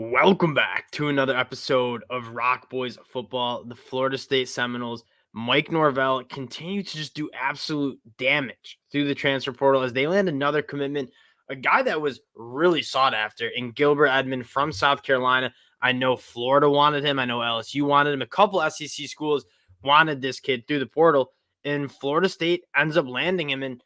Welcome back to another episode of Rock Boys Football. The Florida State Seminoles, Mike Norvell, continue to just do absolute damage through the transfer portal as they land another commitment, a guy that was really sought after in Gilber Edmond from South Carolina. I know Florida wanted him. I know LSU wanted him. A couple SEC schools wanted this kid through the portal, and Florida State ends up landing him. And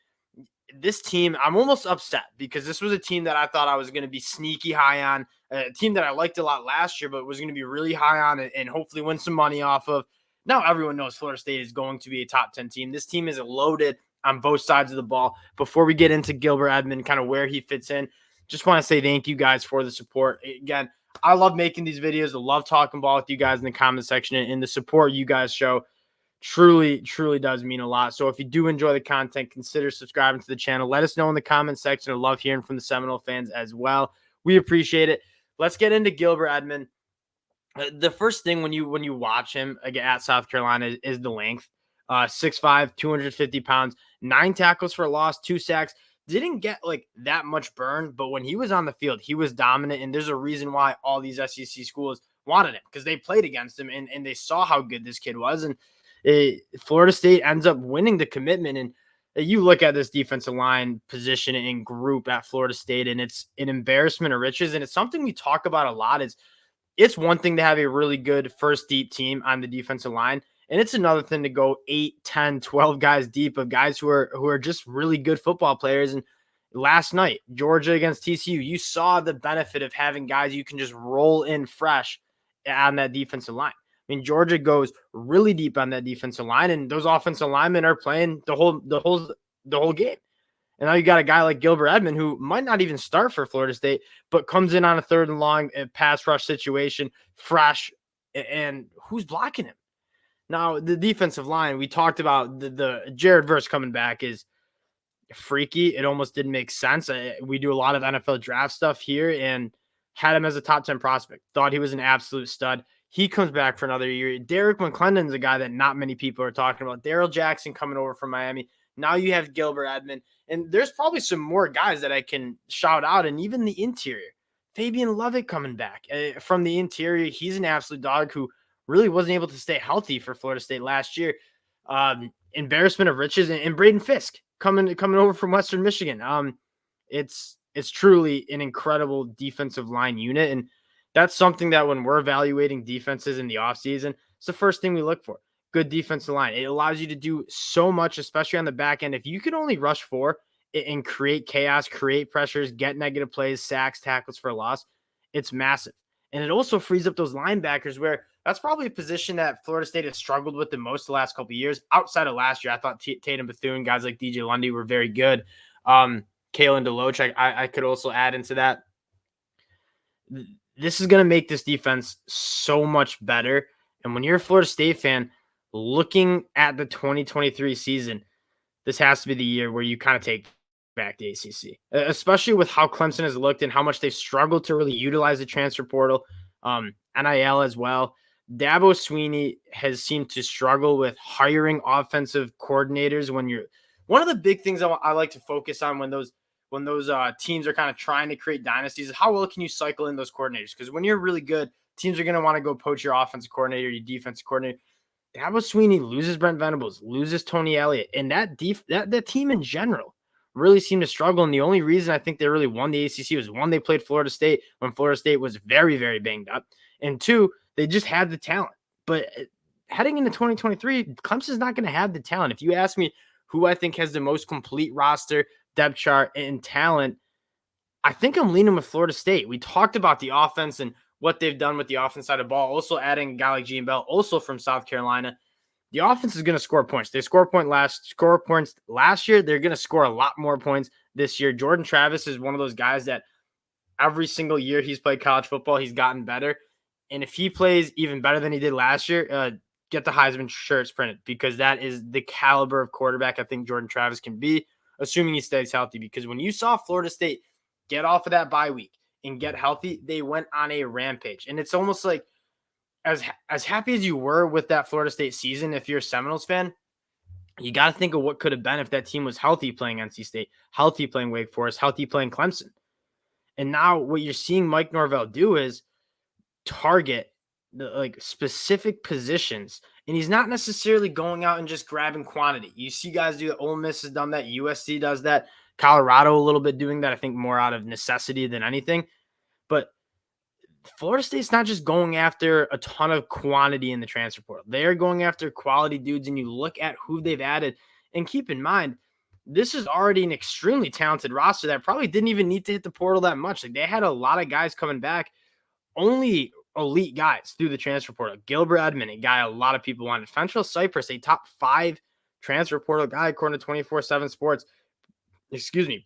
this team, I'm almost upset because this was a team that I thought I was going to be sneaky high on, a team that I liked a lot last year, but was going to be really high on and hopefully win some money off of. Now everyone knows Florida State is going to be a top 10 team. This team is loaded on both sides of the ball. Before we get into Gilbert Edmond, kind of where he fits in, just want to say thank you guys for the support. Again, I love making these videos. I love talking ball with you guys in the comment section, and the support you guys show truly does mean a lot. So if you do enjoy the content, consider subscribing to the channel. Let us know in the comment section. I love hearing from the Seminole fans as well. We appreciate it. Let's get into Gilbert Edmond. The first thing when you watch him again at South Carolina is the length. 6'5", 250 pounds, 9 tackles for a loss, 2 sacks. Didn't get like that much burn, but when he was on the field, he was dominant. And there's a reason why all these SEC schools wanted him, because they played against him and they saw how good this kid was. And Florida State ends up winning the commitment. And you look at this defensive line position and group at Florida State, and it's an embarrassment of riches. And it's something we talk about a lot. It's one thing to have a really good first deep team on the defensive line, and it's another thing to go 8, 10, 12 guys deep of guys who are just really good football players. And last night, Georgia against TCU, you saw the benefit of having guys you can just roll in fresh on that defensive line. I mean, Georgia goes really deep on that defensive line, and those offensive linemen are playing the whole game. And now you got a guy like Gilbert Edmond who might not even start for Florida State, but comes in on a 3rd and long pass rush situation, fresh, and who's blocking him? Now, the defensive line, we talked about the Jared Verse coming back is freaky. It almost didn't make sense. We do a lot of NFL draft stuff here and had him as a top 10 prospect. Thought he was an absolute stud. He comes back for another year. Derek McClendon's a guy that not many people are talking about. Darrell Jackson coming over from Miami. Now you have Gilbert Edmond. And there's probably some more guys that I can shout out. And even the interior. Fabian Lovett coming back from the interior. He's an absolute dog who really wasn't able to stay healthy for Florida State last year. Embarrassment of riches. And Braden Fisk coming over from Western Michigan. It's truly an incredible defensive line unit. And that's something that when we're evaluating defenses in the offseason, it's the first thing we look for. Good defensive line. It allows you to do so much, especially on the back end. If you can only rush 4 and create chaos, create pressures, get negative plays, sacks, tackles for a loss, it's massive. And it also frees up those linebackers, where that's probably a position that Florida State has struggled with the most the last couple of years. Outside of last year, I thought Tatum Bethune, guys like DJ Lundy were very good. Kalen DeLoach, I could also add into that. This is going to make this defense so much better. And when you're a Florida State fan, looking at the 2023 season, this has to be the year where you kind of take back the ACC, especially with how Clemson has looked and how much they've struggled to really utilize the transfer portal, NIL as well. Dabo Swinney has seemed to struggle with hiring offensive coordinators. One of the big things I like to focus on when those teams are kind of trying to create dynasties is how well can you cycle in those coordinators? Because when you're really good, teams are going to want to go poach your offensive coordinator, your defensive coordinator. Dabo Swinney loses Brent Venables, loses Tony Elliott, and that team in general really seemed to struggle. And the only reason I think they really won the ACC was, 1, they played Florida State when Florida State was very, very banged up, and 2, they just had the talent. But heading into 2023, Clemson's not going to have the talent. If you ask me who I think has the most complete roster, depth chart, and talent, I think I'm leaning with Florida State. We talked about the offense and what they've done with the offense side of the ball. Also adding a guy like Gene Bell, also from South Carolina. The offense is going to score points. They score points last year. They're going to score a lot more points this year. Jordan Travis is one of those guys that every single year he's played college football, he's gotten better. And if he plays even better than he did last year, get the Heisman shirts printed, because that is the caliber of quarterback I think Jordan Travis can be, assuming he stays healthy. Because when you saw Florida State get off of that bye week and get healthy, they went on a rampage. And it's almost like, as happy as you were with that Florida State season, if you're a Seminoles fan, you got to think of what could have been if that team was healthy playing NC State, healthy playing Wake Forest, healthy playing Clemson. And now what you're seeing Mike Norvell do is target the like specific positions, and he's not necessarily going out and just grabbing quantity. You see guys do that. Ole Miss has done that. USC does that. Colorado a little bit doing that. I think more out of necessity than anything. But Florida State's not just going after a ton of quantity in the transfer portal. They're going after quality dudes, and you look at who they've added. And keep in mind, this is already an extremely talented roster that probably didn't even need to hit the portal that much. Like they had a lot of guys coming back, only elite guys through the transfer portal. Gilber Edmond, a guy a lot of people wanted. Fentrell Cypress, a top 5 transfer portal guy according to 24/7 Sports.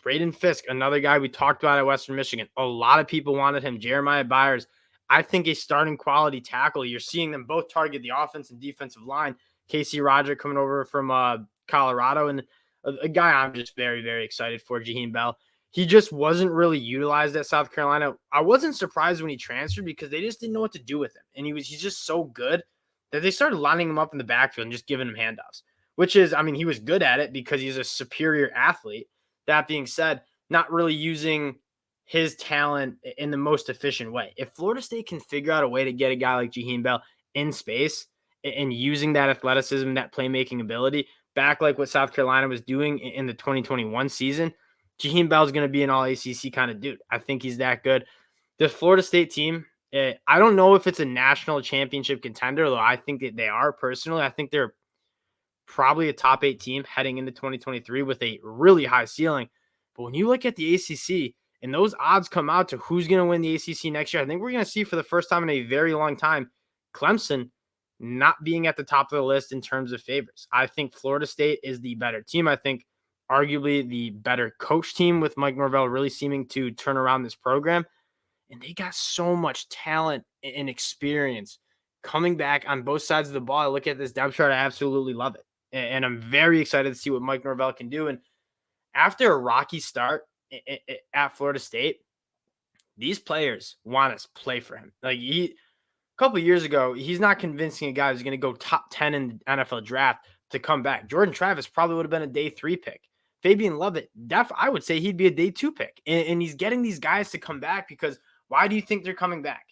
Braden Fisk, another guy we talked about at Western Michigan. A lot of people wanted him. Jeremiah Byers, I think a starting quality tackle. You're seeing them both target the offense and defensive line. Casey Roger coming over from Colorado, and a guy I'm just very, very excited for, Jaheim Bell. He just wasn't really utilized at South Carolina. I wasn't surprised when he transferred because they just didn't know what to do with him. And he's just so good that they started lining him up in the backfield and just giving him handoffs, which is, I mean, he was good at it because he's a superior athlete. That being said, not really using his talent in the most efficient way. If Florida State can figure out a way to get a guy like Jaheim Bell in space and using that athleticism, that playmaking ability, back like what South Carolina was doing in the 2021 season, Jaheim Bell is going to be an all ACC kind of dude. I think he's that good. The Florida State team, I don't know if it's a national championship contender, though I think that they are personally. I think they're probably a top 8 team heading into 2023 with a really high ceiling. But when you look at the ACC and those odds come out to who's going to win the ACC next year, I think we're going to see for the first time in a very long time, Clemson not being at the top of the list in terms of favorites. I think Florida State is the better team. I think arguably the better coach team with Mike Norvell really seeming to turn around this program. And they got so much talent and experience coming back on both sides of the ball. I look at this depth chart. I absolutely love it. And I'm very excited to see what Mike Norvell can do. And after a rocky start at Florida State, these players want to play for him. Like a couple of years ago, he's not convincing a guy who's going to go top 10 in the NFL draft to come back. Jordan Travis probably would have been a day 3 pick. Fabian Lovett, I would say he'd be a day 2 pick. And he's getting these guys to come back because why do you think they're coming back?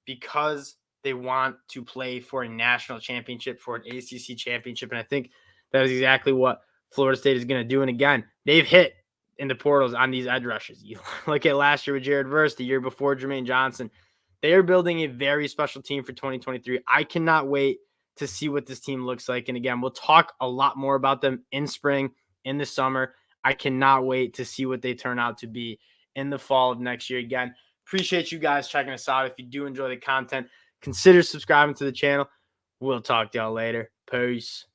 Because they want to play for a national championship, for an ACC championship. And I think that is exactly what Florida State is going to do. And again, they've hit in the portals on these edge rushers. You look at last year with Jared Verse, the year before Jermaine Johnson. They are building a very special team for 2023. I cannot wait to see what this team looks like. And again, we'll talk a lot more about them in spring, in the summer. I cannot wait to see what they turn out to be in the fall of next year. Again, appreciate you guys checking us out. If you do enjoy the content, consider subscribing to the channel. We'll talk to y'all later. Peace.